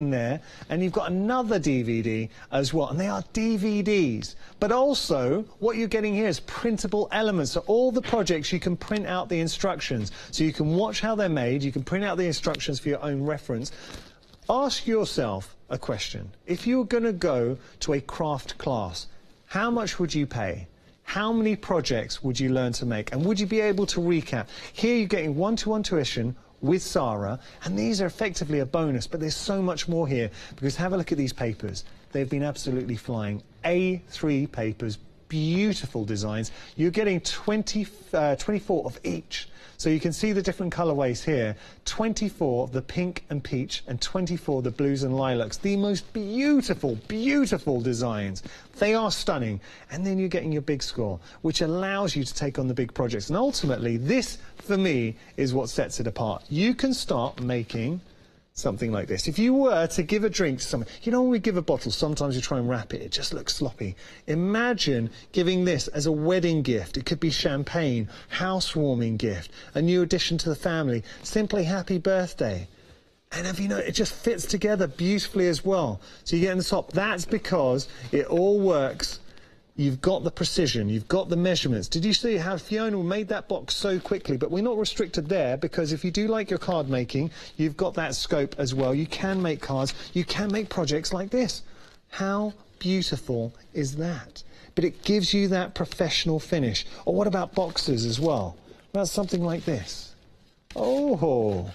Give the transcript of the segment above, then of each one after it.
there, and you've got another DVD as well, and they are DVDs. But also, what you're getting here is printable elements. So all the projects, you can print out the instructions. So you can watch how they're made, you can print out the instructions for your own reference. Ask yourself a question. If you were going to go to a craft class, how much would you pay? How many projects would you learn to make? And would you be able to recap? Here you're getting one-to-one tuition with Sarah, and these are effectively a bonus, but there's so much more here, because have a look at these papers. They've been absolutely flying. A3 papers, beautiful designs. You're getting 24 of each. So you can see the different colorways here. 24 of the pink and peach, and 24 the blues and lilacs. The most beautiful, beautiful designs. They are stunning. And then you're getting your big score, which allows you to take on the big projects. And ultimately, this, for me, is what sets it apart. You can start making something like this. If you were to give a drink to someone, you know when we give a bottle, sometimes you try and wrap it, it just looks sloppy. Imagine giving this as a wedding gift. It could be champagne, housewarming gift, a new addition to the family, simply happy birthday. And have you know, it just fits together beautifully as well. So you get in the top, that's because it all works. You've got the precision, you've got the measurements. Did you see how Fiona made that box so quickly? But we're not restricted there, because if you do like your card making, you've got that scope as well. You can make cards, you can make projects like this. How beautiful is that? But it gives you that professional finish. Or what about boxes as well? What about something like this? Oh,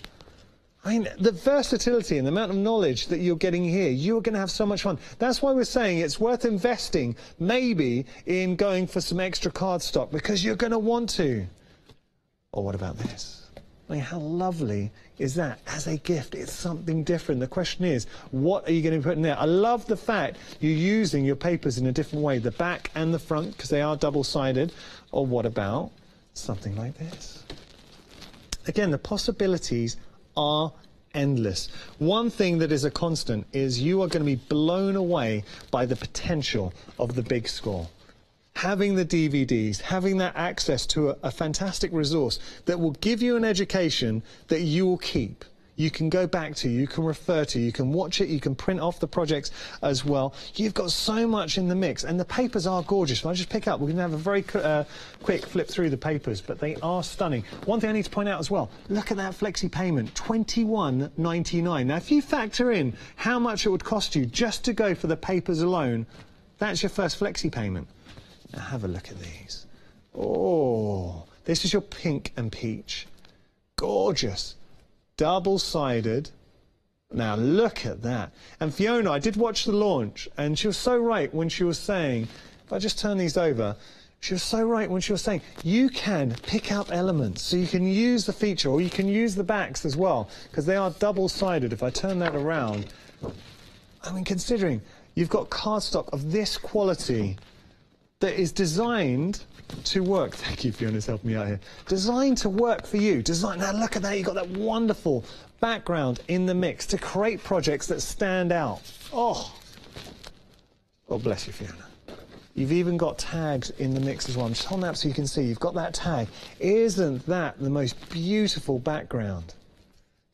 I mean, the versatility and the amount of knowledge that you're getting here, you're going to have so much fun. That's why we're saying it's worth investing, maybe, in going for some extra card stock, because you're going to want to. Or what about this? I mean, how lovely is that? As a gift, it's something different. The question is, what are you going to put in there? I love the fact you're using your papers in a different way, the back and the front, because they are double-sided. Or what about something like this? Again, the possibilities are endless. One thing that is a constant is you are going to be blown away by the potential of the big score. Having the DVDs, having that access to a fantastic resource that will give you an education that you will keep. You can go back to, you can refer to, you can watch it, you can print off the projects as well. You've got so much in the mix, and the papers are gorgeous. If I just pick up, we're going to have a very quick flip through the papers, but they are stunning. One thing I need to point out as well, look at that flexi payment, $21.99. Now, if you factor in how much it would cost you just to go for the papers alone, that's your first flexi payment. Now, have a look at these. Oh, this is your pink and peach. Gorgeous. Double-sided. Now look at that. And Fiona, I did watch the launch, and she was so right when she was saying, if I just turn these over, she was so right when she was saying, you can pick up elements, so you can use the feature, or you can use the backs as well, because they are double-sided. If I turn that around, I mean, considering you've got cardstock of this quality that is designed to work. Thank you, Fiona's helping me out here. Designed to work for you. Now look at that, you've got that wonderful background in the mix to create projects that stand out. Oh, God bless you, Fiona. You've even got tags in the mix as well. I'm just holding that up so you can see. You've got that tag. Isn't that the most beautiful background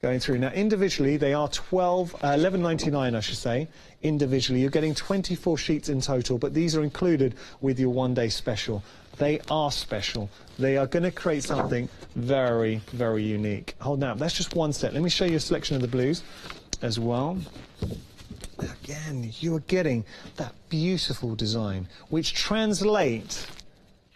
going through? Now, individually, they are $11.99, I should say. Individually, you're getting 24 sheets in total, but these are included with your one-day special. They are special. They are going to create something very, very unique. Hold on, that's just one set. Let me show you a selection of the blues as well. Again, you are getting that beautiful design, which translates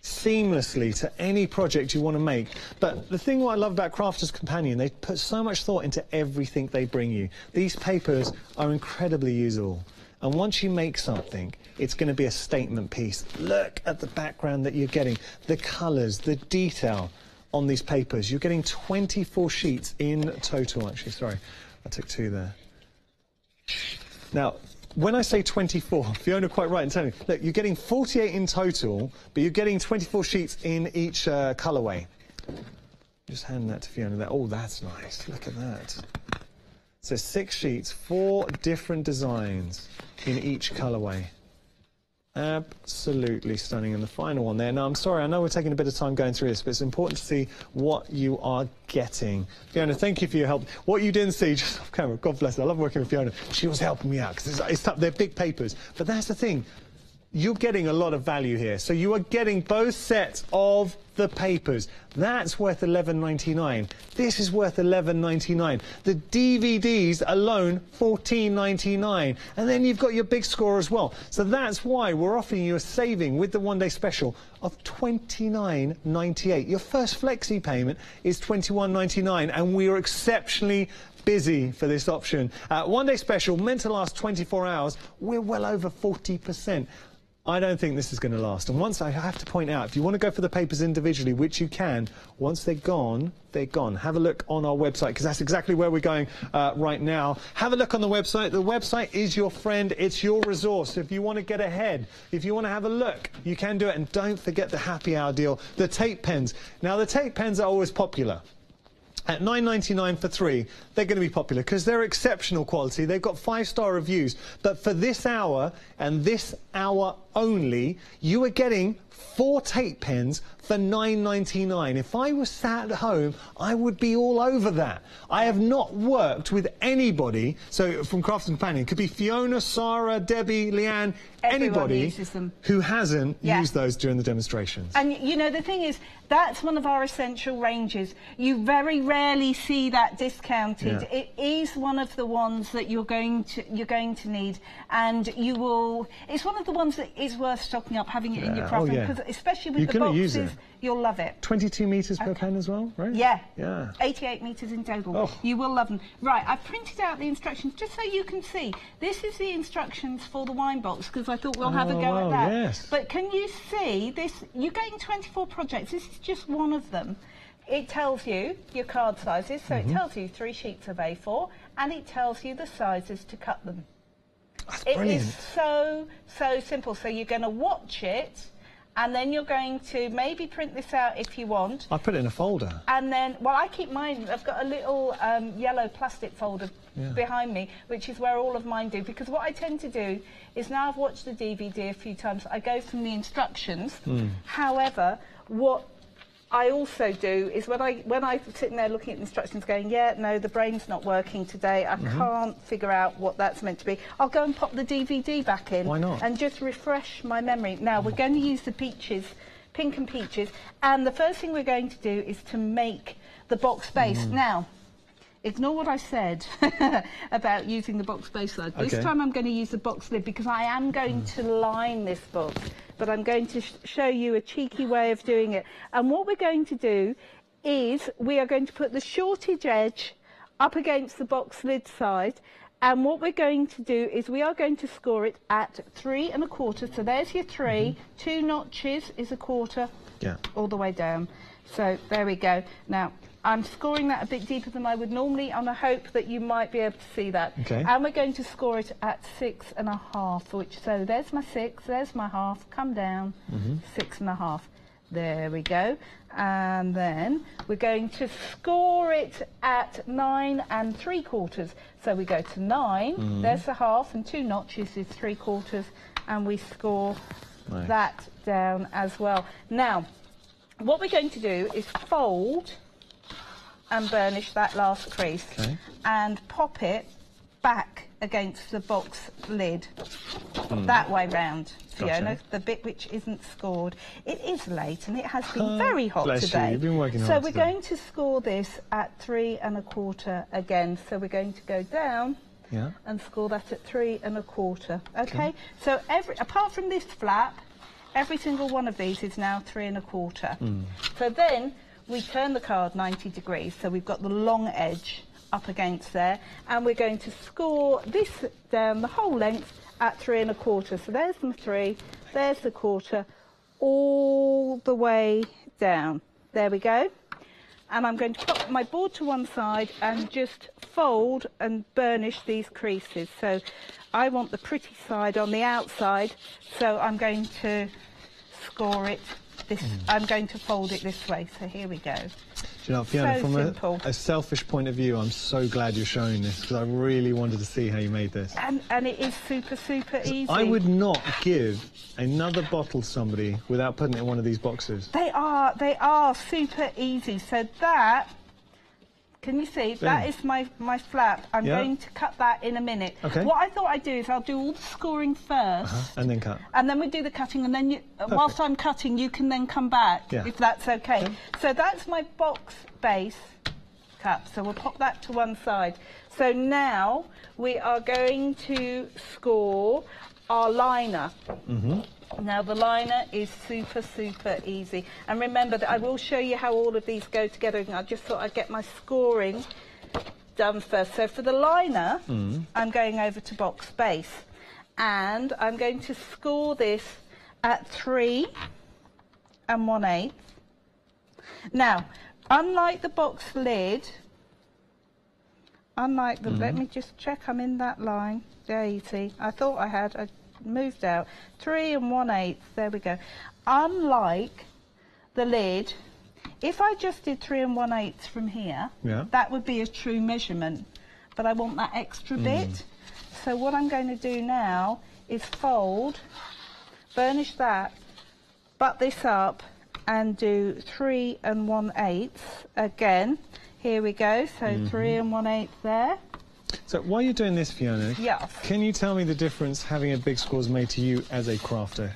seamlessly to any project you want to make. But the thing what I love about Crafters Companion, they put so much thought into everything they bring you. These papers are incredibly usable. And once you make something, it's going to be a statement piece. Look at the background that you're getting, the colours, the detail on these papers. You're getting 24 sheets in total, actually. Sorry, I took 2 there. Now, when I say 24, Fiona quite right in telling me, look, you're getting 48 in total, but you're getting 24 sheets in each colourway. Just hand that to Fiona there. Oh, that's nice. Look at that. So 6 sheets, 4 different designs in each colourway. Absolutely stunning. And the final one there. Now, I'm sorry, I know we're taking a bit of time going through this, but it's important to see what you are getting. Fiona, thank you for your help. What you didn't see, just off camera, God bless her, I love working with Fiona. She was helping me out, because it's tough, they're big papers. But that's the thing. You're getting a lot of value here. So you are getting both sets of the papers. That's worth $11.99. This is worth $11.99. The DVDs alone, $14.99. And then you've got your big score as well. So that's why we're offering you a saving with the one-day special of $29.98. Your first flexi payment is $21.99, and we are exceptionally busy for this option. One-day special meant to last 24 hours. We're well over 40%. I don't think this is going to last. And once, I have to point out, if you want to go for the papers individually, which you can, once they're gone, they're gone. Have a look on our website, because that's exactly where we're going right now. Have a look on the website. The website is your friend. It's your resource. If you want to get ahead, if you want to have a look, you can do it. And don't forget the happy hour deal, the tape pens. Now, the tape pens are always popular. At $9.99 for 3, they're going to be popular because they're exceptional quality. They've got 5-star reviews. But for this hour, and this hour only, you are getting 4 tape pens for $9.99. If I was sat at home, I would be all over that. I have not worked with anybody, so from Craft and Companion, it could be Fiona, Sarah, Debbie, Leanne, anybody who hasn't used those during the demonstrations. And you know, the thing is, that's one of our essential ranges. You very rarely see that discounted. Yeah. It is one of the ones that you're going to need, and you will. It's one of the ones that is worth stocking up, having it in your craft room, because especially with the boxes, you'll love it. 22 metres per pen as well, right? Yeah. Yeah. 88 metres in total. Oh. You will love them. Right, I've printed out the instructions just so you can see. This is the instructions for the wine box, because I thought we'll have a go at that. Yes. But can you see this? You're getting 24 projects. This is just one of them. It tells you your card sizes, so it tells you 3 sheets of A4, and it tells you the sizes to cut them. That's brilliant. It is so simple. So you're going to watch it, and then you're going to maybe print this out if you want. I put it in a folder. And then, well, I keep mine. I've got a little yellow plastic folder behind me, which is where all of mine do. Because what I tend to do is, now I've watched the DVD a few times, I go from the instructions. However, what I also do is when I'm sitting there looking at the instructions going, yeah, no, the brain's not working today, I can't figure out what that's meant to be, I'll go and pop the DVD back in. Why not? And just refresh my memory. Now, we're going to use the peaches, pink and peaches, and the first thing we're going to do is to make the box base. Now, ignore what I said about using the box base side. This time I'm going to use the box lid, because I am going to line this box, but I'm going to show you a cheeky way of doing it. And what we're going to do is we are going to put the shortage edge up against the box lid side, and what we're going to do is we are going to score it at 3 1/4. So there's your 3, 2 notches is 1/4, all the way down. So there we go. Now, I'm scoring that a bit deeper than I would normally, and I hope that you might be able to see that. And we're going to score it at 6 1/2, which, so there's my 6, there's my half, come down, 6 1/2. There we go. And then we're going to score it at 9 3/4. So we go to 9, there's the half, and 2 notches is 3/4, and we score that down as well. Now, what we're going to do is fold and burnish that last crease and pop it back against the box lid that way round, Fiona, the bit which isn't scored. It is late and it has been very hot today. You've been working hard so we're today. going to score this at 3 1/4 again. So we're going to go down and score that at 3 1/4. Okay? So apart from this flap, every single one of these is now 3 1/4. So then we turn the card 90 degrees, so we've got the long edge up against there, and we're going to score this down the whole length at 3 1/4. So there's the 3, there's the 1/4, all the way down. There we go. And I'm going to put my board to one side and just fold and burnish these creases. So I want the pretty side on the outside, so I'm going to score it this. I'm going to fold it this way. So here we go. Do you know, Fiona, So from simple. a selfish point of view, I'm so glad you're showing this because I really wanted to see how you made this. And it is super, super easy. I would not give another bottle to somebody without putting it in one of these boxes. They are super easy. So that, can you see? That is my flap. I'm going to cut that in a minute. Okay. What I thought I'd do is I'll do all the scoring first. And then cut. And then we do the cutting, and then you, whilst I'm cutting, you can then come back, if that's okay. So that's my box base cut. So we'll pop that to one side. So now we are going to score our liner. Now the liner is super, super easy. And remember that I will show you how all of these go together. I just thought I'd get my scoring done first. So for the liner, I'm going over to box base. And I'm going to score this at 3 1/8. Now, unlike the box lid, unlike the, let me just check I'm in that line. There you see, I thought I had, moved out 3 1/8. There we go. Unlike the lid, if I just did 3 1/8 from here, that would be a true measurement, but I want that extra bit. So what I'm going to do now is fold, burnish that, butt this up and do 3 1/8 again. Here we go, so 3 1/8 there. So while you're doing this, Fiona, can you tell me the difference having a big score's made to you as a crafter?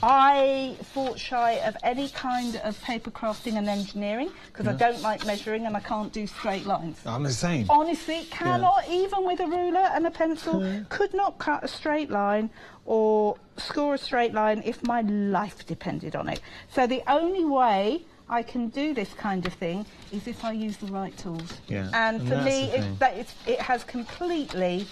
I fought shy of any kind of paper crafting and engineering because I don't like measuring and I can't do straight lines. I'm the same. Honestly, cannot, even with a ruler and a pencil, could not cut a straight line or score a straight line if my life depended on it. So the only way I can do this kind of thing is if I use the right tools. And for me, it has completely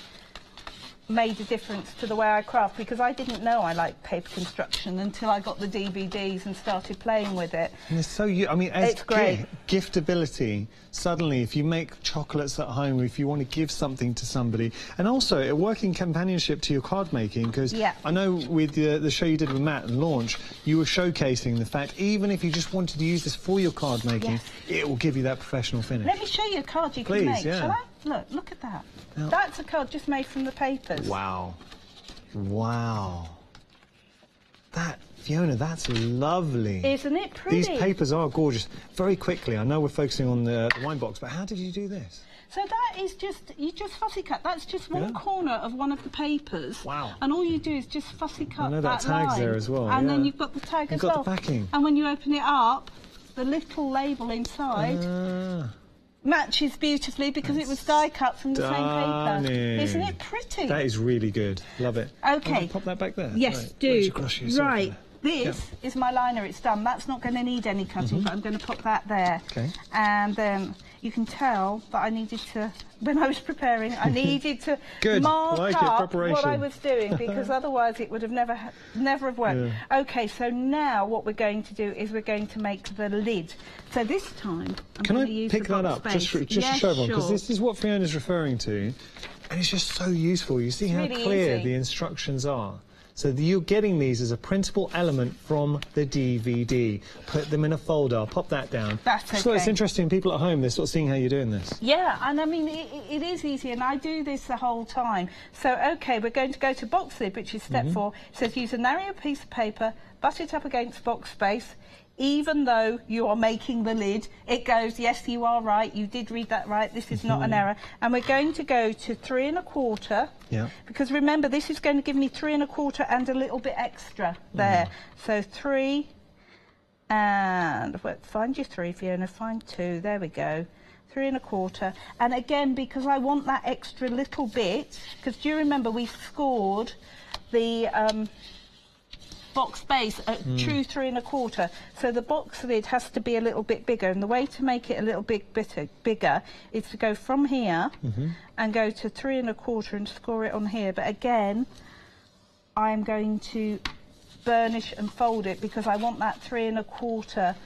made a difference to the way I craft because I didn't know I liked paper construction until I got the DVDs and started playing with it. And it's so, I mean, as giftability, suddenly if you make chocolates at home, if you want to give something to somebody, and also a working companionship to your card making, because I know with the show you did with Matt and Launch, you were showcasing the fact even if you just wanted to use this for your card making, it will give you that professional finish. Let me show you a card you can make, shall I? Look at that. That's a card just made from the papers. Wow. Wow. That, Fiona, that's lovely. Isn't it pretty? These papers are gorgeous. Very quickly, I know we're focusing on the wine box, but how did you do this? So that is just, you just fussy cut. That's just one corner of one of the papers. Wow. And all you do is just fussy cut that line. I know that tag's there as well. And then you've got the tag as well. You've got the backing. And when you open it up, the little label inside matches beautifully because it was die cut from the same paper. Isn't it pretty? That is really good. Love it. Okay. Pop that back there. Yes, do. Right. This is my liner. It's done. That's not going to need any cutting, but I'm going to put that there. Okay. And then you can tell that I needed to, when I was preparing, I needed to mark up what I was doing because otherwise it would have never have worked. Okay, so now what we're going to do is we're going to make the lid. So this time I'm going to use the box space. Can I pick that up just to show everyone? Because this is what Fiona's referring to, and it's just so useful. You see how clear the instructions are. So you're getting these as a printable element from the DVD. Put them in a folder, I'll pop that down. That's okay. So it's interesting, people at home, they're sort of seeing how you're doing this. Yeah, and I mean, it is easy, and I do this the whole time. So, okay, we're going to go to box lid, which is step 4. It says use a narrow piece of paper, butt it up against box space. Even though you are making the lid, it goes, yes, you are right, you did read that right, this is not an error. And we're going to go to 3 1/4, because remember, this is going to give me 3 1/4 and a little bit extra there. So 3 and, find your 3, Fiona, find 2, there we go. 3 1/4, and again, because I want that extra little bit, because do you remember we scored the box base at true 3 1/4, so the box lid has to be a little bit bigger, and the way to make it a little bit bigger is to go from here and go to 3 1/4 and score it on here. But again, I'm going to burnish and fold it because I want that 3 1/4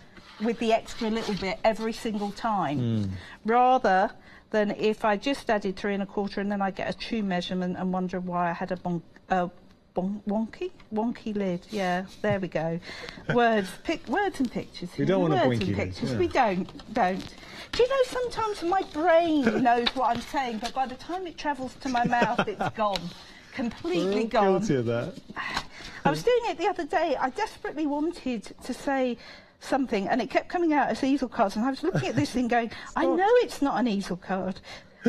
with the extra little bit every single time, rather than if I just added 3 1/4 and then I get a true measurement and wonder why I had a wonky lid. Yeah, there we go. Words and pictures. We don't want a words boinky and lid, pictures. yeah. We don't. Do you know sometimes my brain knows what I'm saying, but by the time it travels to my mouth, it's gone, completely We're all gone. guilty of that. I was doing it the other day. I desperately wanted to say something, and it kept coming out as easel cards, and I was looking at this thing going, I know it's not an easel card.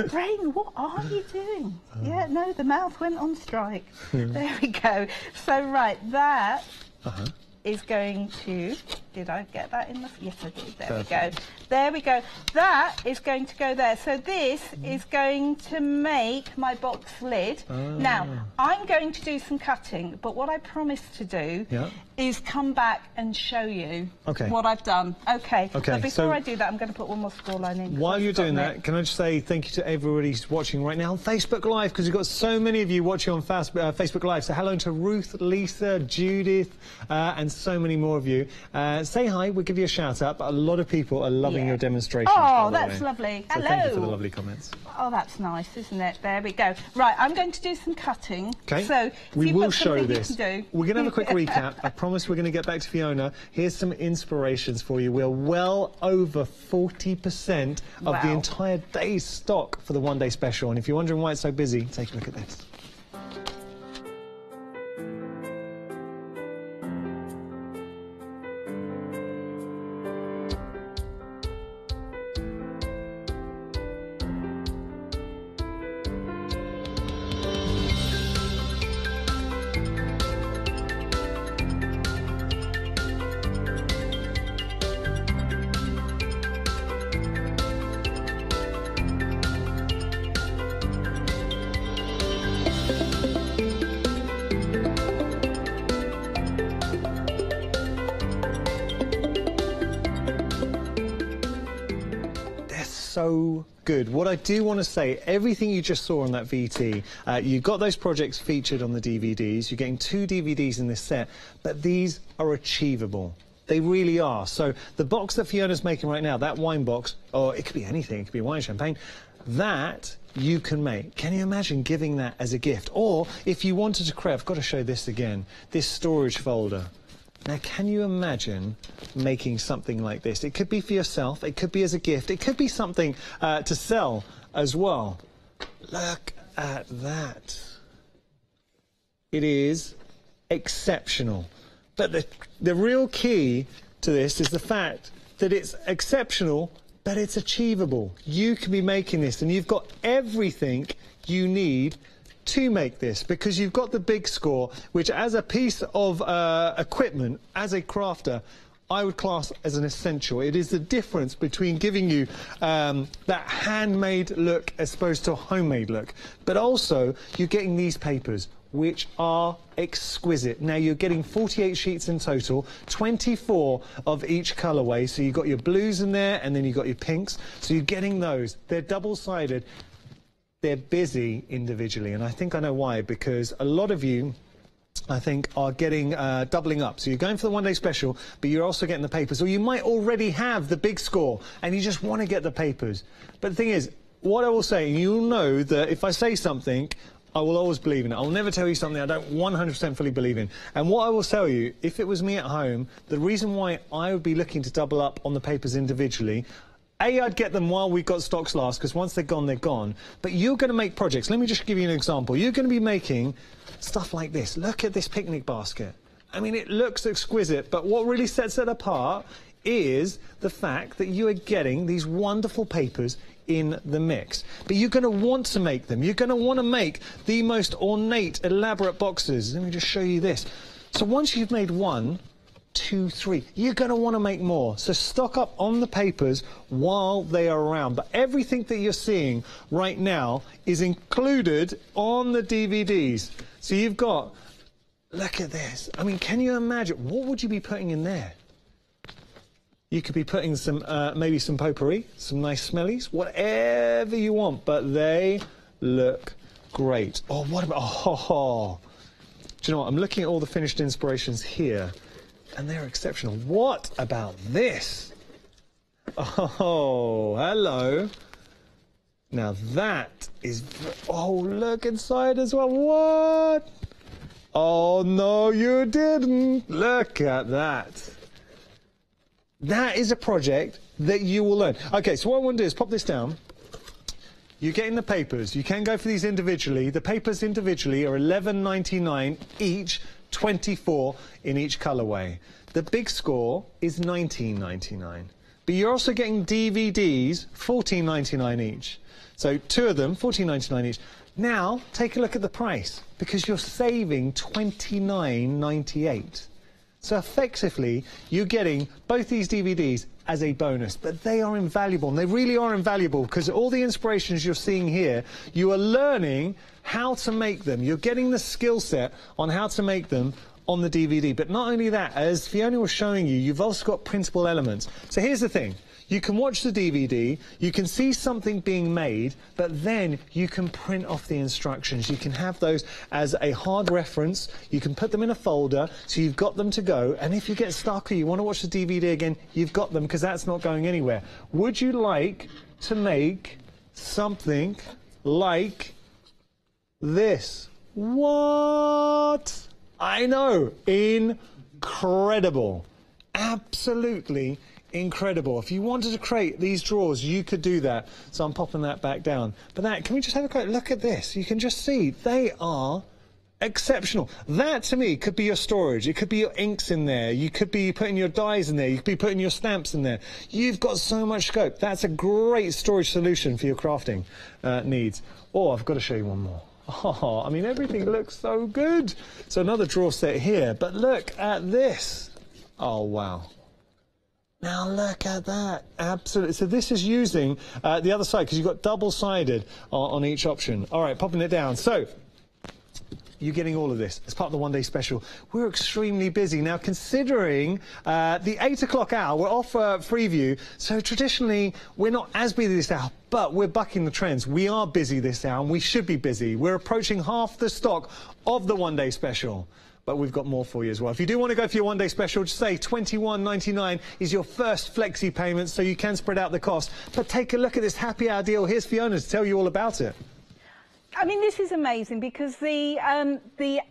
Brain, what are you doing? Yeah, no, the mouth went on strike. There we go. So, right, that is going to... Did I get that in the... Yes, I did. There we go. There we go. That is going to go there. So this is going to make my box lid. Now, I'm going to do some cutting, but what I promised to do is come back and show you what I've done. Okay. But before I do that, I'm going to put one more score line in. While you're doing that, can I just say thank you to everybody who's watching right now on Facebook Live, because we've got so many of you watching on Facebook Live. So hello to Ruth, Lisa, Judith, and so many more of you. Say hi, we'll give you a shout out, but a lot of people are loving your demonstration. Oh, that's lovely. So hello. Thank you for the lovely comments. Oh, that's nice, isn't it? There we go. Right, I'm going to do some cutting. Okay. So we will show this. We're going to have a quick recap. I promise we're going to get back to Fiona. Here's some inspirations for you. We're well over 40% of the entire day's stock for the one-day special. And if you're wondering why it's so busy, take a look at this. So good. What I do want to say, everything you just saw on that VT, you got those projects featured on the DVDs. You're getting 2 DVDs in this set, but these are achievable. They really are. So the box that Fiona's making right now, that wine box, or it could be anything, it could be wine, champagne, that you can make. Can you imagine giving that as a gift? Or if you wanted to create, I've got to show this again, this storage folder. Now, can you imagine making something like this? It could be for yourself, it could be as a gift, it could be something to sell as well. Look at that. It is exceptional. But the real key to this is the fact that it's exceptional, but it's achievable. You can be making this, and you've got everything you need to make this, because you've got the big score, which as a piece of equipment, as a crafter, I would class as an essential. It is the difference between giving you that handmade look as opposed to a homemade look. But also, you're getting these papers, which are exquisite. Now, you're getting 48 sheets in total, 24 of each colourway. So you've got your blues in there, and then you've got your pinks. So you're getting those. They're double-sided. They're busy individually, and I think I know why, because a lot of you, I think, are getting doubling up. So you're going for the one-day special, but you're also getting the papers. Or you might already have the big score, and you just want to get the papers. But the thing is, what I will say, you'll know that if I say something, I will always believe in it. I'll never tell you something I don't 100% fully believe in. And what I will tell you, if it was me at home, the reason why I would be looking to double up on the papers individually, I'd get them while we've got stocks last, because once they're gone, they're gone. But you're going to make projects. Let me just give you an example. You're going to be making stuff like this. Look at this picnic basket. I mean, it looks exquisite, but what really sets it apart is the fact that you are getting these wonderful papers in the mix. But you're going to want to make them. You're going to want to make the most ornate, elaborate boxes. Let me just show you this. So once you've made 1, 2, 3, you're going to want to make more. So stock up on the papers while they are around. But everything that you're seeing right now is included on the DVDs. So you've got, look at this. I mean, can you imagine? What would you be putting in there? You could be putting some, maybe some potpourri, some nice smellies, whatever you want, but they look great. Oh, what about, oh, do you know what? I'm looking at all the finished inspirations here, and they're exceptional. What about this? Oh, hello. Now that is, oh, look inside as well. What? Oh, no, you didn't. Look at that. That is a project that you will learn. Okay, so what I want to do is pop this down. You're getting the papers. You can go for these individually. The papers individually are $11.99 each, 24 in each colourway. The big score is $19.99. But you're also getting DVDs, $14.99 each. So 2 of them, $14.99 each. Now, take a look at the price, because you're saving $29.98. So effectively, you're getting both these DVDs as a bonus, but they are invaluable, and they really are invaluable, because all the inspirations you're seeing here, you are learning how to make them. You're getting the skill set on how to make them on the DVD. But not only that, as Fiona was showing you, you've also got printable elements. So here's the thing. You can watch the DVD, you can see something being made, but then you can print off the instructions. You can have those as a hard reference. You can put them in a folder, so you've got them to go. And if you get stuck or you want to watch the DVD again, you've got them, because that's not going anywhere. Would you like to make something like this? What? I know. Incredible. Absolutely incredible. If you wanted to create these drawers, you could do that. So I'm popping that back down. But that, can we just have a quick look at this? You can just see they are exceptional. That to me could be your storage. It could be your inks in there. You could be putting your dyes in there. You could be putting your stamps in there. You've got so much scope. That's a great storage solution for your crafting needs. Oh, I've got to show you one more. Oh, I mean, everything looks so good. So another drawer set here, but look at this. Oh, wow. Now look at that, absolutely. So this is using the other side, because you've got double-sided on each option. All right, popping it down. So you're getting all of this as part of the one-day special. We're extremely busy. Now, considering the 8 o'clock hour, we're off Freeview, so traditionally we're not as busy this hour, but we're bucking the trends. We are busy this hour, and we should be busy. We're approaching half the stock of the one-day special. But we've got more for you as well. If you do want to go for your one-day special, just say $21.99 is your first flexi payment, so you can spread out the cost. But take a look at this happy hour deal. Here's Fiona to tell you all about it. I mean, this is amazing, because the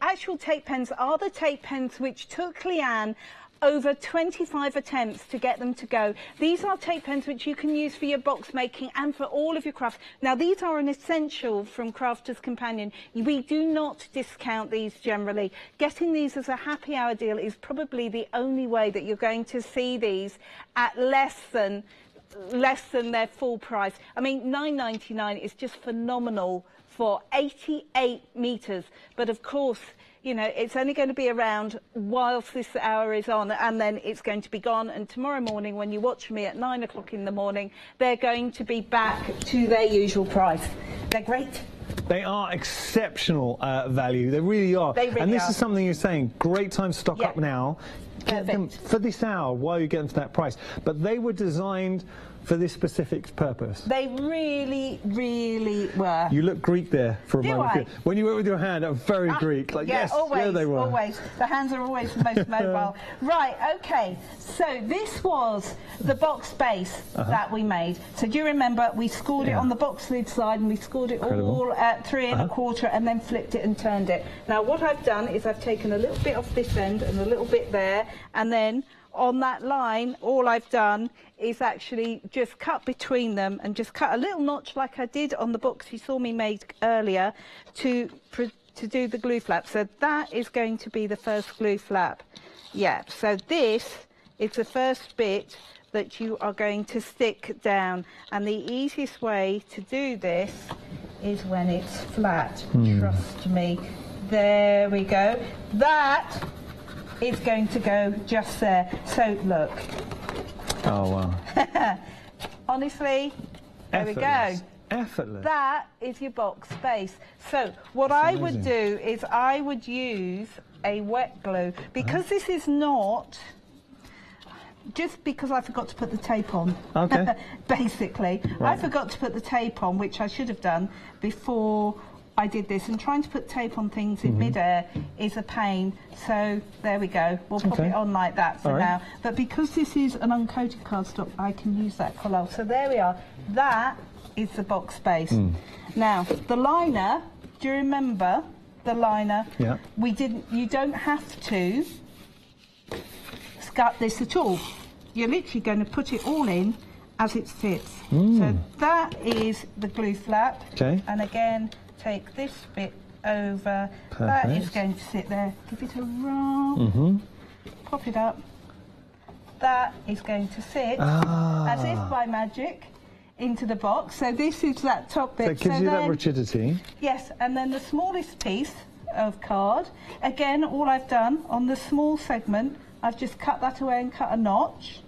actual tape pens are the tape pens which took Leanne over 25 attempts to get them to go. These are tape pens which you can use for your box making and for all of your crafts. Now, these are an essential from Crafter's Companion. We do not discount these generally. Getting these as a happy hour deal is probably the only way that you're going to see these at less than their full price. I mean, $9.99 is just phenomenal for 88 meters, but of course, you know, it's only going to be around whilst this hour is on, and then it's going to be gone. And tomorrow morning, when you watch me at 9 o'clock in the morning, they're going to be back to their usual price. They're great. They are exceptional value. They really are. They really and this are. is something you're saying, great time to stock up now. Get them for this hour while you get them for that price. But they were designed for this specific purpose. They really, really were. You look Greek there for a moment. When you went with your hand, very Greek. Like, yeah, yes, always, yeah, they were. Always. The hands are always the most mobile. Right, okay. So this was the box base that we made. So do you remember we scored it on the box lid side, and we scored it all at 3 1/4, and then flipped it and turned it. Now what I've done is I've taken a little bit off this end and a little bit there, and then on that line, all I've done is actually just cut between them and just cut a little notch like I did on the box you saw me make earlier to do the glue flap. So that is going to be the first glue flap. Yeah, so this is the first bit that you are going to stick down. And the easiest way to do this is when it's flat. Trust me. There we go. That is going to go just there. So look. Oh wow. Honestly, there we go. Effortless. That is your box base. So what I would do is I would use a wet glue, because this is not, just because I forgot to put the tape on. Okay. Basically, I forgot to put the tape on, which I should have done before I did this, and trying to put tape on things in mid-air is a pain. So there we go. We'll pop it on like that for now. But because this is an uncoated cardstock, I can use that colour. So there we are. That is the box base. Now, the liner, do you remember the liner. Yeah. You don't have to scut this at all. You're literally going to put it all in as it sits. So that is the glue flap. Okay. And again, take this bit over. Perfect. That is going to sit there. Give it a roll. Pop it up. That is going to sit as if by magic into the box. So this is that top bit. So it gives you that rigidity. Yes, and then the smallest piece of card. Again, all I've done on the small segment, I've just cut that away and cut a notch.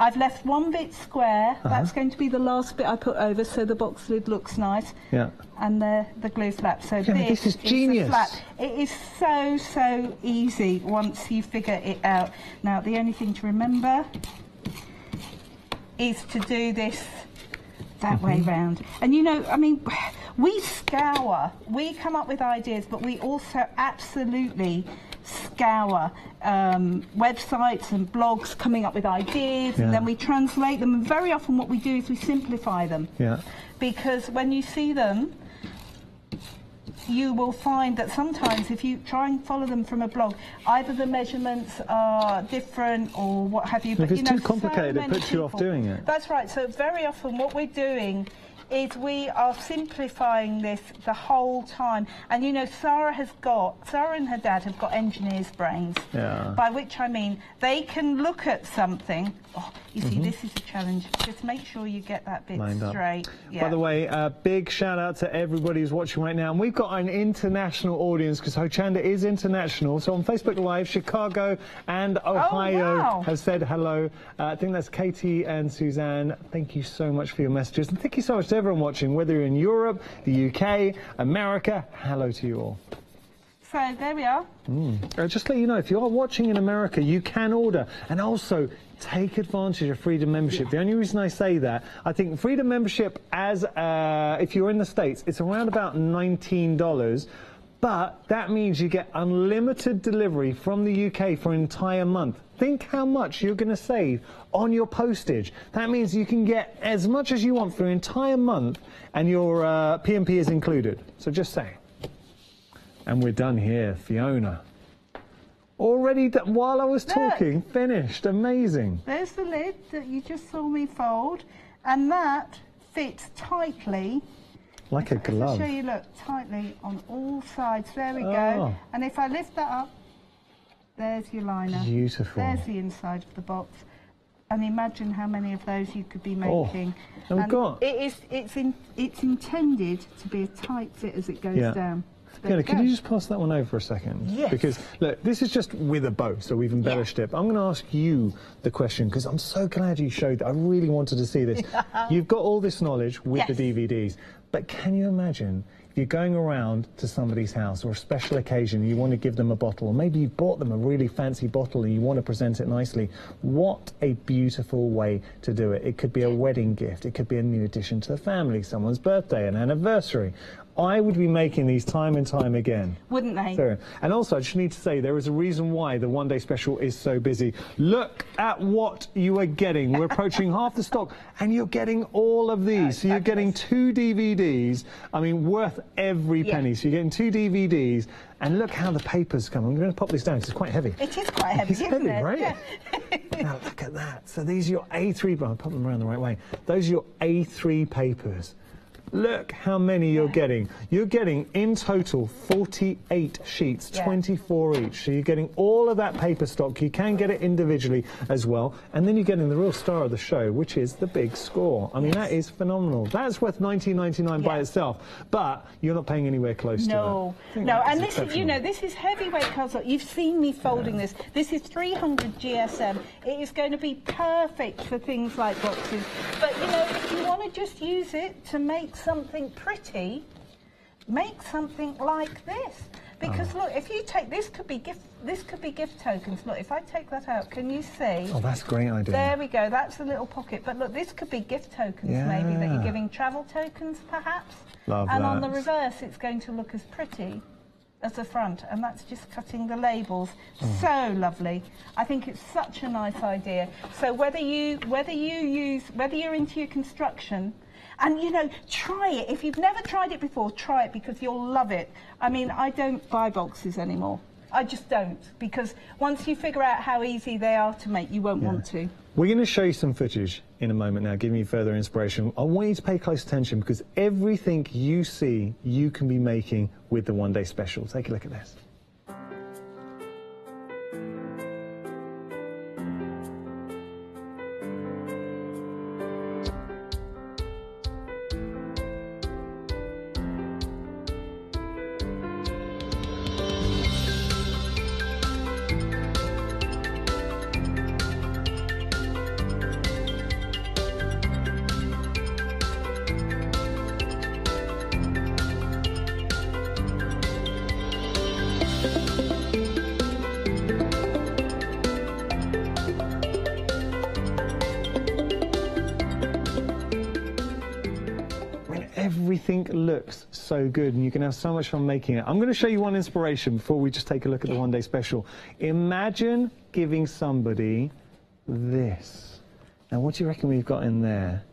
I've left one bit square. That's going to be the last bit I put over, so the box lid looks nice. Yeah. And the glue flap. So this is genius. The flap. It is so easy once you figure it out. Now, the only thing to remember is to do this that way round. And you know, I mean, we scour. We come up with ideas, but we also absolutely scour websites and blogs coming up with ideas, and then we translate them, and very often what we do is we simplify them. Because when you see them, you will find that sometimes if you try and follow them from a blog, either the measurements are different or what have you. But if it's too complicated, it puts you off doing it. That's right. So very often what we're doing is we are simplifying this the whole time. And you know, Sarah and her dad have got engineer's brains. By which I mean, they can look at something. Oh, you see, this is a challenge. Just make sure you get that bit straight. By the way, big shout out to everybody who's watching right now. And we've got an international audience because Hochanda is international. So on Facebook Live, Chicago and Ohio have said hello. I think that's Katie and Suzanne. Thank you so much for your messages. And thank you so much to everyone watching, whether you're in Europe, the UK, America. Hello to you all. So there we are. Just to let you know, if you are watching in America, you can order. And also, take advantage of Freedom Membership. The only reason I say that, I think Freedom Membership, as if you're in the States, it's around about $19. But that means you get unlimited delivery from the UK for an entire month. Think how much you're going to save on your postage. That means you can get as much as you want for an entire month, and your P&P is included. So just saying. And we're done here, Fiona. Already, while I was talking, finished. Amazing. There's the lid that you just saw me fold, and that fits tightly. Like a glove. I'll show you, look, tightly on all sides. There we go. And if I lift that up, there's your liner. Beautiful. There's the inside of the box. And imagine how many of those you could be making. And we've got... It's intended to be a tight fit as it goes down. Fiona, could you just pass that one over for a second? Yes. Because, look, this is just with a bow, so we've embellished it. But I'm going to ask you the question, because I'm so glad you showed that. I really wanted to see this. You've got all this knowledge with the DVDs, but can you imagine if you're going around to somebody's house or a special occasion and you want to give them a bottle, or maybe you bought them a really fancy bottle and you want to present it nicely? What a beautiful way to do it. It could be a wedding gift. It could be a new addition to the family, someone's birthday, an anniversary. I would be making these time and time again. Wouldn't they? So, and also, I just need to say, there is a reason why the one-day special is so busy. Look at what you are getting. We're approaching half the stock, and you're getting all of these. So you're getting 2 DVDs, I mean, worth every penny. So you're getting 2 DVDs, and look how the papers come. I'm going to pop this down, because it's quite heavy. It is quite heavy, isn't it? Right? Yeah. Now, look at that. So these are your A3, I'll pop them around the right way. Those are your A3 papers. Look how many you're getting. You're getting, in total, 48 sheets, 24 each. So you're getting all of that paper stock. You can get it individually as well. And then you're getting the real star of the show, which is the big score. I mean, that is phenomenal. That's worth $19.99 by itself. But you're not paying anywhere close to that. No, and this is, you know, this is heavyweight cardstock. You've seen me folding this. This is 300 GSM. It is going to be perfect for things like boxes. But, you know, if you want to just use it to make something pretty, make something like this. Because look, if you take this, could be gift tokens. Look, if I take that out, can you see? Oh, that's a great idea. There we go. That's a little pocket. But look, this could be gift tokens, maybe that you're giving, travel tokens, perhaps. Love and that. on the reverse, it's going to look as pretty as the front, and that's just cutting the labels. So lovely. I think it's such a nice idea. So whether you're into your construction And, you know, try it. If you've never tried it before, try it because you'll love it. I mean, I don't buy boxes anymore. I just don't, because once you figure out how easy they are to make, you won't want to. We're going to show you some footage in a moment now, giving you further inspiration. I want you to pay close attention because everything you see, you can be making with the one-day special. Take a look at this. Everything looks so good and you can have so much fun making it. I'm going to show you one inspiration before we just take a look at the one-day special. Imagine giving somebody this. Now, what do you reckon we've got in there?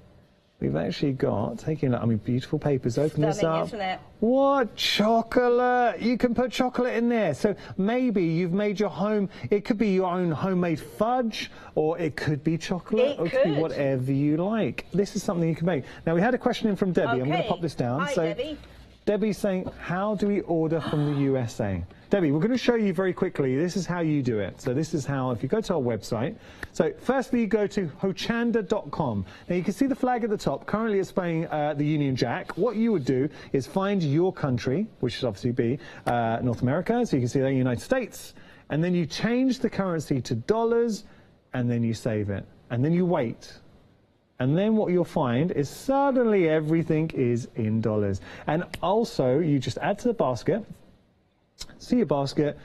We've actually got, taking a look, I mean, beautiful papers. Open this up. Isn't it? What? Chocolate! You can put chocolate in there. So maybe you've made your home, it could be your own homemade fudge, or it could be chocolate, or it could be whatever you like. This is something you can make. Now, we had a question in from Debbie. Okay. I'm going to pop this down. Hi, Debbie. Debbie's saying, how do we order from the USA? Debbie, we're going to show you very quickly. This is how you do it. So this is how, if you go to our website, so firstly you go to hochanda.com. Now you can see the flag at the top. Currently it's displaying the Union Jack. What you would do is find your country, which should obviously be North America. So you can see the United States. And then you change the currency to dollars, and then you save it. And then you wait. And then what you'll find is suddenly everything is in dollars. And also, you just add to the basket, see your basket,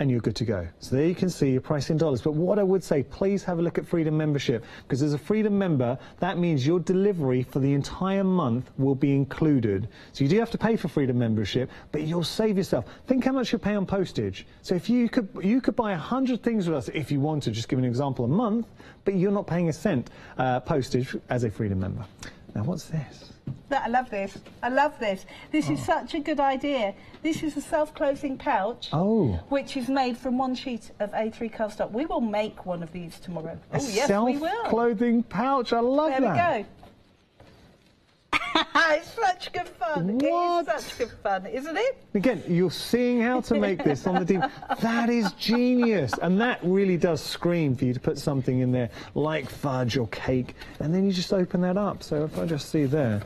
and you're good to go. So there you can see your price in dollars. But what I would say, please have a look at Freedom membership, because as a Freedom member, that means your delivery for the entire month will be included. So you do have to pay for Freedom membership, but you'll save yourself. Think how much you pay on postage. So if you could buy 100 things with us if you want to, just give an example, a month, but you're not paying a cent postage as a Freedom member. Now, what's this? I love this. I love this. This is such a good idea. This is a self-closing pouch, which is made from one sheet of A3 cardstock. We will make one of these tomorrow. Oh, yes, we will. Self-clothing pouch. I love that. There we go. It's such good fun. What? It is such good fun, isn't it? Again, you're seeing how to make this on the DVD. That is genius. And that really does scream for you to put something in there like fudge or cake. And then you just open that up. So if I just see there.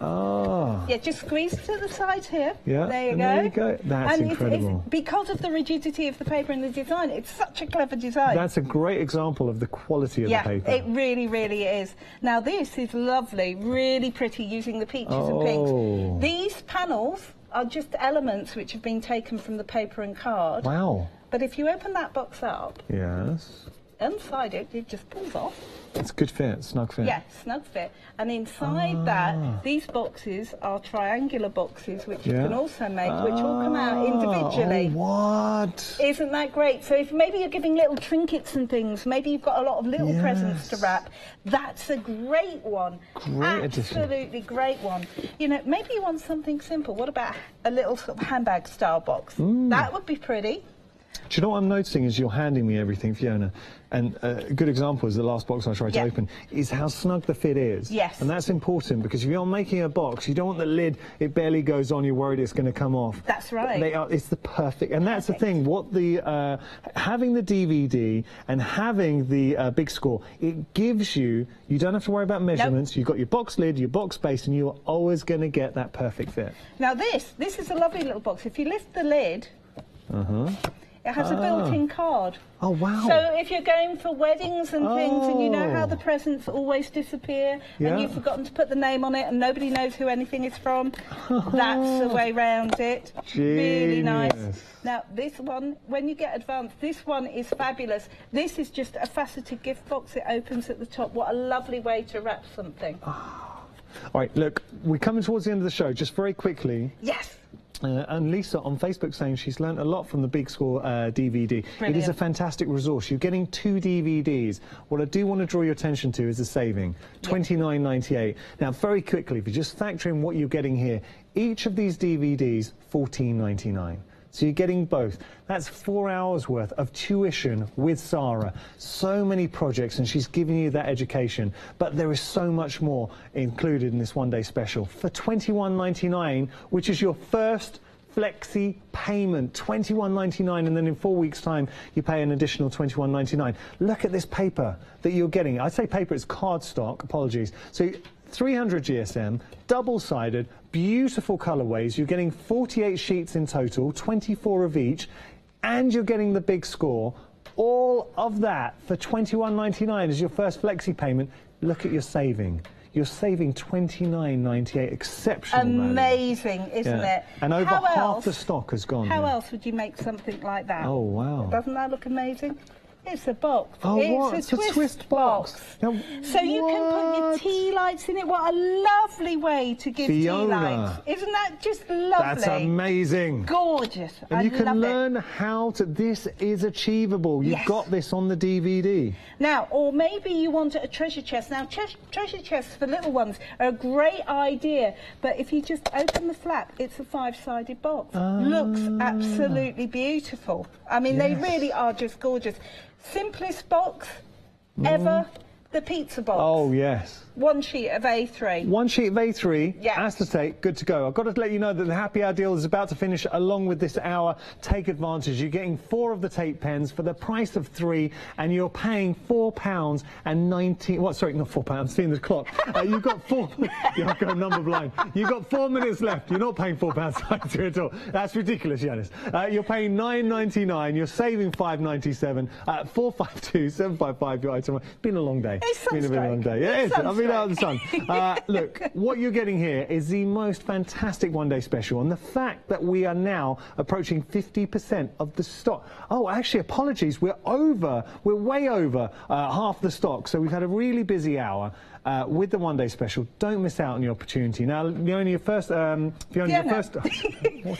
Ah. Yeah, just squeeze to the side here. Yeah. There you go. There you go. That's incredible. It's, because of the rigidity of the paper and the design, it's such a clever design. That's a great example of the quality of the paper. Yeah, it really, really is. Now, this is lovely, really pretty, using the peaches and pinks. These panels are just elements which have been taken from the paper and card. Wow. But if you open that box up, inside it just pulls off. It's good fit, snug fit. Yeah, snug fit. And inside that, these boxes are triangular boxes, which you can also make, which all come out individually. Oh, what? Isn't that great? So if maybe you're giving little trinkets and things, maybe you've got a lot of little presents to wrap, that's a great one. Great addition. Absolutely great one. You know, maybe you want something simple. What about a little sort of handbag style box? That would be pretty. Do you know what I'm noticing as you're handing me everything, Fiona? And a good example is the last box I tried to open, is how snug the fit is. Yes. And that's important, because if you're making a box, you don't want the lid, it barely goes on, you're worried it's going to come off. That's right. It's the perfect, and that's the thing, what the, having the DVD and having the big score, it gives you, you don't have to worry about measurements, you've got your box lid, your box base, and you're always going to get that perfect fit. Now this is a lovely little box. If you lift the lid, it has a built-in card. Oh, wow. So if you're going for weddings and things, and you know how the presents always disappear, and you've forgotten to put the name on it, and nobody knows who anything is from, that's the way round it. Genius. Really nice. Now, this one, when you get advanced, this one is fabulous. This is just a faceted gift box. It opens at the top. What a lovely way to wrap something. All right, look, we're coming towards the end of the show. Just very quickly. Yes. And Lisa on Facebook saying she's learned a lot from the Big Score DVD. Brilliant. It is a fantastic resource. You're getting 2 DVDs. What I do want to draw your attention to is the saving, $29.98. Now, very quickly, if you just factor in what you're getting here, each of these DVDs, $14.99. So you're getting both. That's 4 hours worth of tuition with Sarah. So many projects, and she's giving you that education. But there is so much more included in this one-day special. For $21.99, which is your first flexi payment, $21.99, and then in 4 weeks' time you pay an additional $21.99. Look at this paper that you're getting. I say paper, it's cardstock, apologies. So 300 GSM, double-sided, beautiful colorways. You're getting 48 sheets in total, 24 of each, and you're getting the Big Score. All of that for $21.99 as your first flexi payment. Look at your saving. You're saving $29.98. Exceptional. Amazing, isn't it? And over half the stock has gone. How else would you make something like that? Oh, wow. Doesn't that look amazing? It's a box. Oh, it's what? a twist box. Now, so you can put your tea lights in it. What a lovely way to give tea lights. Isn't that just lovely? That's amazing. Gorgeous. And you can learn how to... This is achievable. You've got this on the DVD. Now, or maybe you want a treasure chest. Now, treasure chests for little ones are a great idea. But if you just open the flap, it's a 5-sided box. Looks absolutely beautiful. I mean, they really are just gorgeous. Simplest box ever, the pizza box. Oh, yes. 1 sheet of A3. 1 sheet of A3, acetate, good to go. I've got to let you know that the happy hour deal is about to finish along with this hour. Take advantage. You're getting 4 of the tape pens for the price of 3, and you're paying £4.90. What? Sorry, not £4. I'm seeing the clock. You've got 4. You're going number blind. You've got 4 minutes left. You're not paying £4.90 at all. That's ridiculous, Yanis. You're paying $9.99. You're saving $5.97. 452-755. Your item. It's been a long day. It's been a very long day. Yeah, it is. I've been out in the sun. Look, what you're getting here is the most fantastic one-day special, and the fact that we are now approaching 50% of the stock. Oh, actually, apologies. We're way over half the stock. So we've had a really busy hour. With the one-day special. Don't miss out on the opportunity. Now, Fiona, your first... what's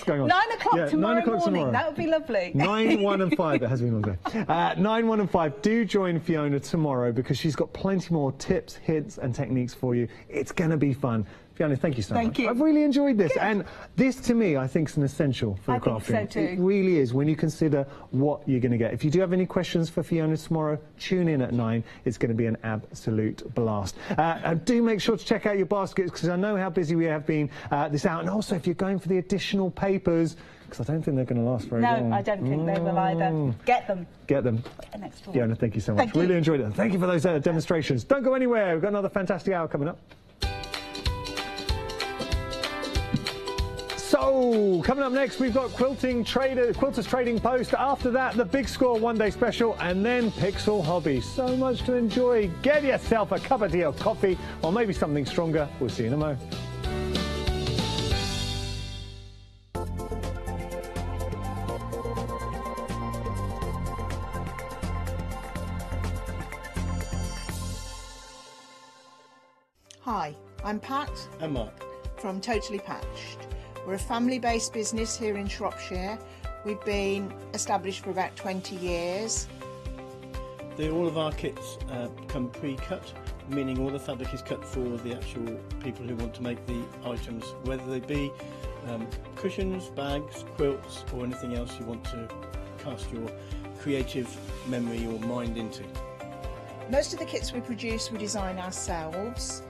going on? 9 o'clock tomorrow 9 o'clock morning. Tomorrow. That would be lovely. 9, 1 and 5. It has been a long day. 9, 1 and 5. Do join Fiona tomorrow because she's got plenty more tips, hints and techniques for you. It's going to be fun. Fiona, thank you so much. Thank you. I've really enjoyed this. Good. And this, to me, I think is an essential for the crafting. I think so too. It really is when you consider what you're going to get. If you do have any questions for Fiona tomorrow, tune in at 9. It's going to be an absolute blast. And do make sure to check out your baskets because I know how busy we have been this hour. And also, if you're going for the additional papers, because I don't think they're going to last very long. No, I don't think they will either. Get them. Get them. Fiona, thank you so much. Really enjoyed it. Thank you for those demonstrations. Don't go anywhere. We've got another fantastic hour coming up. So, coming up next, we've got Quilters Trading Post. After that, the Big Score one-day special, and then Pixel Hobbies. So much to enjoy. Get yourself a cup of tea or coffee, or maybe something stronger. We'll see you in a moment. Hi, I'm Pat. And Mark. From Totally Patched. We're a family-based business here in Shropshire. We've been established for about 20 years. All of our kits come pre-cut, meaning all the fabric is cut for the actual people who want to make the items, whether they be cushions, bags, quilts or anything else you want to cast your creative memory or mind into. Most of the kits we produce we design ourselves.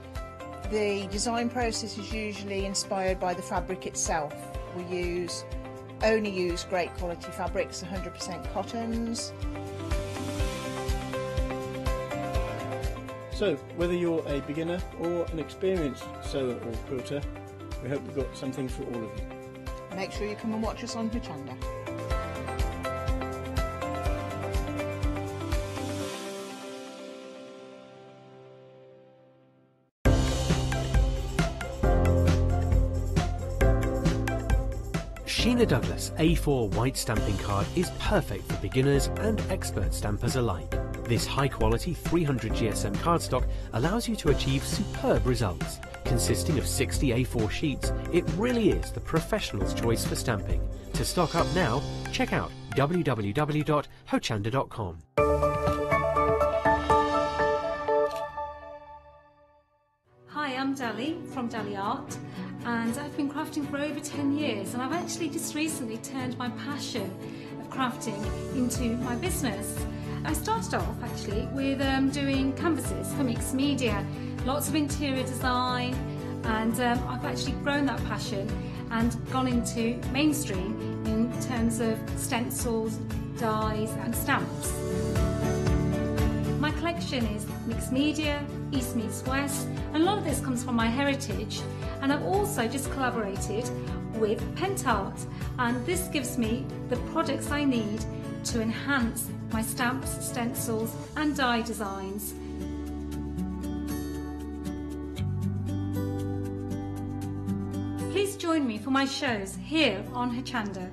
The design process is usually inspired by the fabric itself. We only use great quality fabrics, 100% cottons. So, whether you're a beginner or an experienced sewer or quilter, we hope we've got something for all of you. Make sure you come and watch us on Hochanda. Sheena Douglas A4 white stamping card is perfect for beginners and expert stampers alike. This high-quality 300 GSM cardstock allows you to achieve superb results. Consisting of 60 A4 sheets, it really is the professional's choice for stamping. To stock up now, check out www.hochanda.com. Hi, I'm Dali from Dali Art, and I've been crafting for over 10 years, and I've actually just recently turned my passion of crafting into my business. I started off actually with doing canvases for mixed media, lots of interior design, and I've actually grown that passion and gone into mainstream in terms of stencils, dies and stamps. My collection is mixed media, East meets West, and a lot of this comes from my heritage, and I've also just collaborated with Pentart, and this gives me the products I need to enhance my stamps, stencils and die designs. Please join me for my shows here on Hochanda.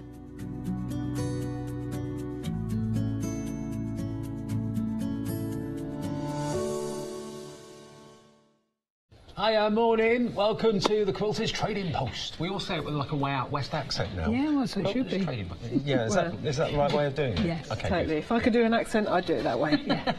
Hiya, morning. Welcome to the Quilters Trading Post. We all say it with like a way out west accent now. Yeah, well, so it should be. Yeah, is that the right way of doing it? Yes, okay, totally. good. If I could do an accent, I'd do it that way. Yeah.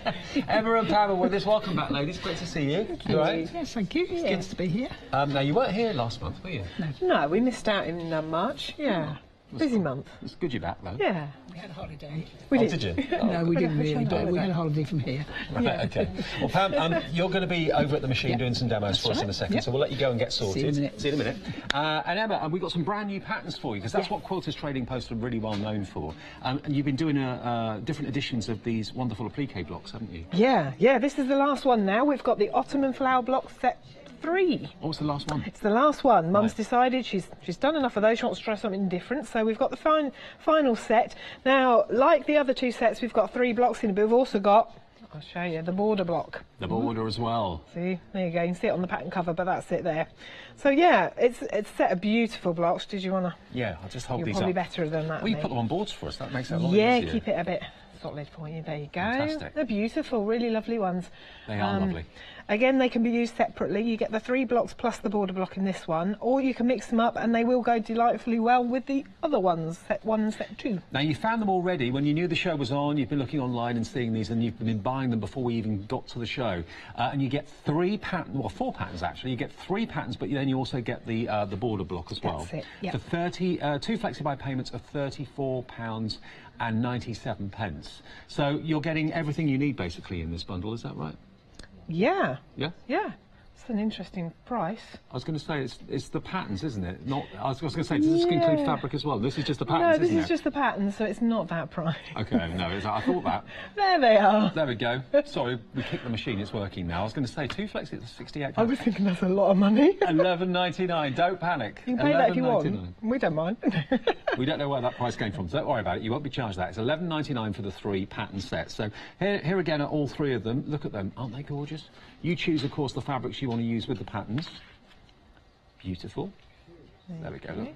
Emma and Pam are with us. Welcome back, ladies. Great to see you. You all right? Yes, thank you. It's good to be here. Now, you weren't here last month, were you? No, we missed out in March. Yeah. Busy month. It's good you're back, though. Yeah. We had a holiday. Did you? No, we didn't really, but we had a holiday from here. Right, okay. Well, Pam, you're going to be over at the machine doing some demos for us in a second, so we'll let you go and get sorted. See you in a minute. And Emma, we've got some brand new patterns for you, because that's what Quilters Trading Post are really well known for. And you've been doing different editions of these wonderful applique blocks, haven't you? Yeah, this is the last one now. We've got the Ottoman flower block set 3. What was the last one? It's the last one. Mum's decided she's done enough of those. She wants to try something different. So we've got the final set. Now, like the other 2 sets, we've got 3 blocks in it, but we've also got, I'll show you, the border block. The border as well. See, there you go. You can see it on the pattern cover, but that's it there. So yeah, it's a set of beautiful blocks. Did you want to? Yeah, I'll just hold You're these probably up. better than that. Well, you mate. put them on boards for us. That makes it a lot Yeah, easier. keep it a bit solid for you. There you go. Fantastic. They're beautiful, really lovely ones. They are lovely. Again, they can be used separately. You get the 3 blocks plus the border block in this one, or you can mix them up and they will go delightfully well with the other ones, set 1 and set 2. Now, you found them already when you knew the show was on. You've been looking online and seeing these, and you've been buying them before we even got to the show. And you get 4 patterns actually. You get 3 patterns, but then you also get the border block as well. That's it, yep. For 2 flexi-buy payments of £34.97. So you're getting everything you need basically in this bundle. Is that right? Yeah. Yeah. Yeah. It's an interesting price. I was going to say it's the patterns, isn't it? Not. I was going to say, does this include fabric as well? This is just the patterns, No, this isn't is it? just the patterns, so it's not that price. Okay, no, I thought that. There they are. There we go. Sorry, we kicked the machine. It's working now. I was going to say 2 flexi at £68. I was thinking that's a lot of money. £11.99. Don't panic. You can pay that if you want. We don't mind. We don't know where that price came from, so don't worry about it. You won't be charged that. It's £11.99 for the 3 pattern sets. So here again are all 3 of them. Look at them. Aren't they gorgeous? You choose, of course, the fabrics you want to use with the patterns. Beautiful. There we go. Look.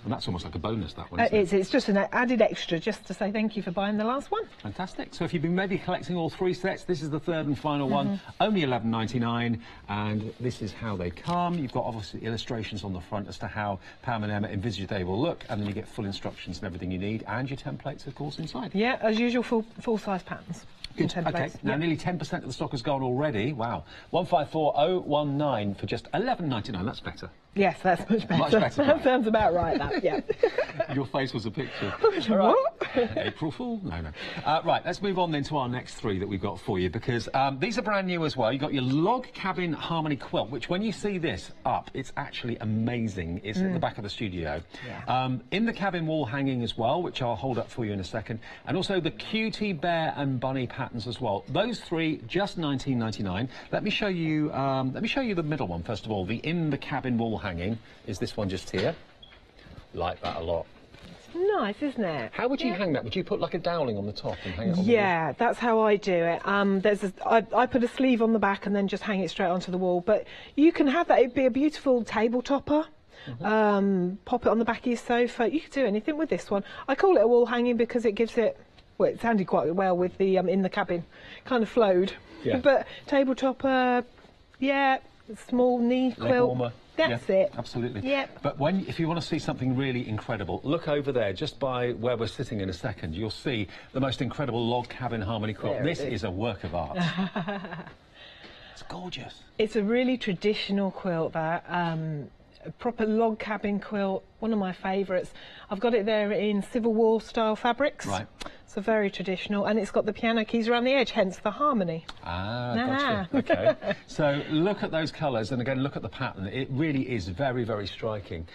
And that's almost like a bonus, that one, isn't it? It's just an added extra, just to say thank you for buying the last one. Fantastic. So if you've been maybe collecting all 3 sets, this is the 3rd and final one, only £11.99, and this is how they come. You've got obviously illustrations on the front as to how Pam and Emma envisage they will look, and then you get full instructions and everything you need, and your templates, of course, inside. Yeah, as usual, full-size patterns. Good. Okay, now nearly 10% of the stock has gone already. Wow. 154019 for just £11.99. That's better. Yes, that's much better. Much better. That sounds about right, that, yeah. Your face was a picture. What? April Fool? No. Right, let's move on then to our next 3 that we've got for you, because these are brand new as well. You've got your log cabin harmony quilt, which when you see this up, it's actually amazing. It's at the back of the studio. Yeah. In the cabin wall hanging as well, which I'll hold up for you in a second, and also the cutie bear and bunny patterns as well. Those 3, just £19.99. Let me show you the middle one first of all. The in the cabin wall hanging is this one just here. Like that a lot. Nice, isn't it? How would you hang that? Would you put like a doweling on the top and hang it on the wall? That's how I do it. I put a sleeve on the back and then just hang it straight onto the wall. But you can have that. It'd be a beautiful table topper. Pop it on the back of your sofa. You could do anything with this one. I call it a wall hanging because it gives it. Well, it sounded quite well with the in the cabin. Kind of flowed. Yeah. But table topper. Yeah. small knee Leg quilt. warmer. That's Yeah, it. Absolutely. Yep. But if you want to see something really incredible, look over there, just by where we're sitting in a second. You'll see the most incredible log cabin harmony quilt. There This it is a work of art. It's gorgeous. It's a really traditional quilt, that. A proper log cabin quilt, one of my favourites. I've got it there in Civil War style fabrics. Right. So very traditional, and it's got the piano keys around the edge, hence the harmony. Ah, gotcha. Okay. So look at those colours, and again, look at the pattern. It really is very, very striking.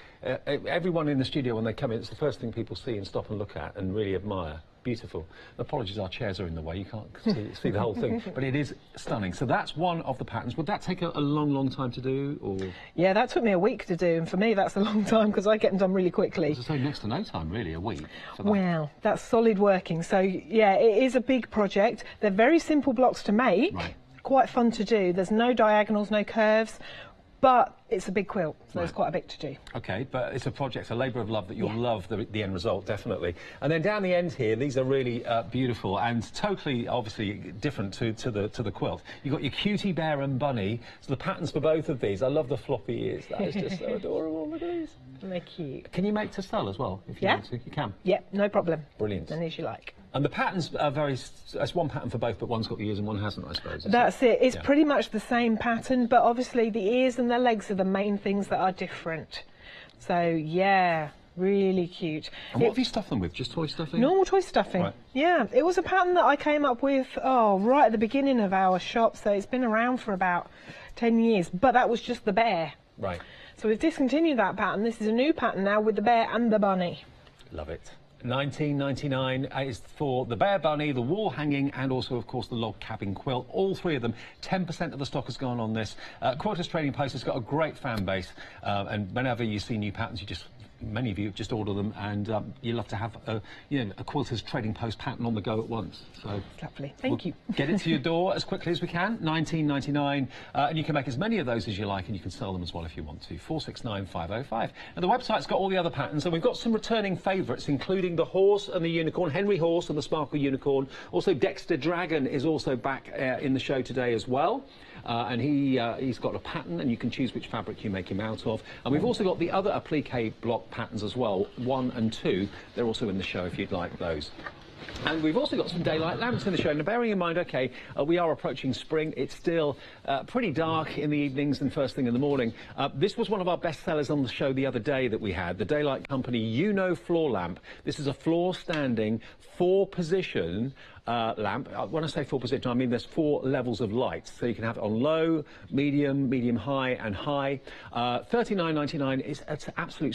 Everyone in the studio, when they come in, it's the first thing people see and stop and look at and really admire. Beautiful. Apologies, our chairs are in the way. You can't see the whole thing, but it is stunning. So that's one of the patterns. Would that take a long, long time to do, or? Yeah, that took me a week to do, and for me that's a long time because I get them done really quickly. As I say, next to no time, really, a week. For that. Well, that's solid working. So yeah, it is a big project. They're very simple blocks to make. Right. Quite fun to do. There's no diagonals, no curves. But it's a big quilt, so there's quite a bit to do. OK, but it's a project, a labour of love that you'll love the end result, definitely. And then down the end here, these are really beautiful and totally, obviously, different to the quilt. You've got your cutie bear and bunny. So the patterns for both of these, I love the floppy ears. That is just so adorable. Look at these. They're cute. Can you make to style as well, if you want to? You can? Yeah, no problem. Brilliant. Any as you like. And the patterns are it's one pattern for both, but one's got the ears and one hasn't, I suppose. That's it. It's pretty much the same pattern, but obviously the ears and the legs are the main things that are different. So, yeah, really cute. And what have you stuffed them with? Just toy stuffing? Normal toy stuffing. Right. Yeah, it was a pattern that I came up with, right at the beginning of our shop, so it's been around for about 10 years, but that was just the bear. Right. So we've discontinued that pattern. This is a new pattern now with the bear and the bunny. Love it. $19.99 is for the bear bunny, the wall hanging, and also, of course, the log cabin quilt. All three of them. 10% of the stock has gone on this. Quilters Trading Post has got a great fan base, and whenever you see new patterns, many of you just order them, and you love to have a Quilters Trading Post pattern on the go at once. So lovely. Thank you. Get it to your door as quickly as we can. $19.99, and you can make as many of those as you like, and you can sell them as well if you want to. 469505. And the website's got all the other patterns, and we've got some returning favourites, including the horse and the unicorn, Henry Horse and the Sparkle Unicorn. Also, Dexter Dragon is also back in the show today as well. And he's got a pattern, and you can choose which fabric you make him out of. And we've also got the other applique block patterns as well, 1 and 2. They're also in the show if you'd like those. And we've also got some daylight lamps in the show. Now, bearing in mind, OK, we are approaching spring. It's still pretty dark in the evenings and first thing in the morning. This was one of our best sellers on the show the other day that we had, the Daylight Company floor lamp. This is a floor-standing, 4-position lamp. When I say 4-position, I mean there's 4 levels of light. So you can have it on low, medium, medium high, and high. $39.99 is an absolute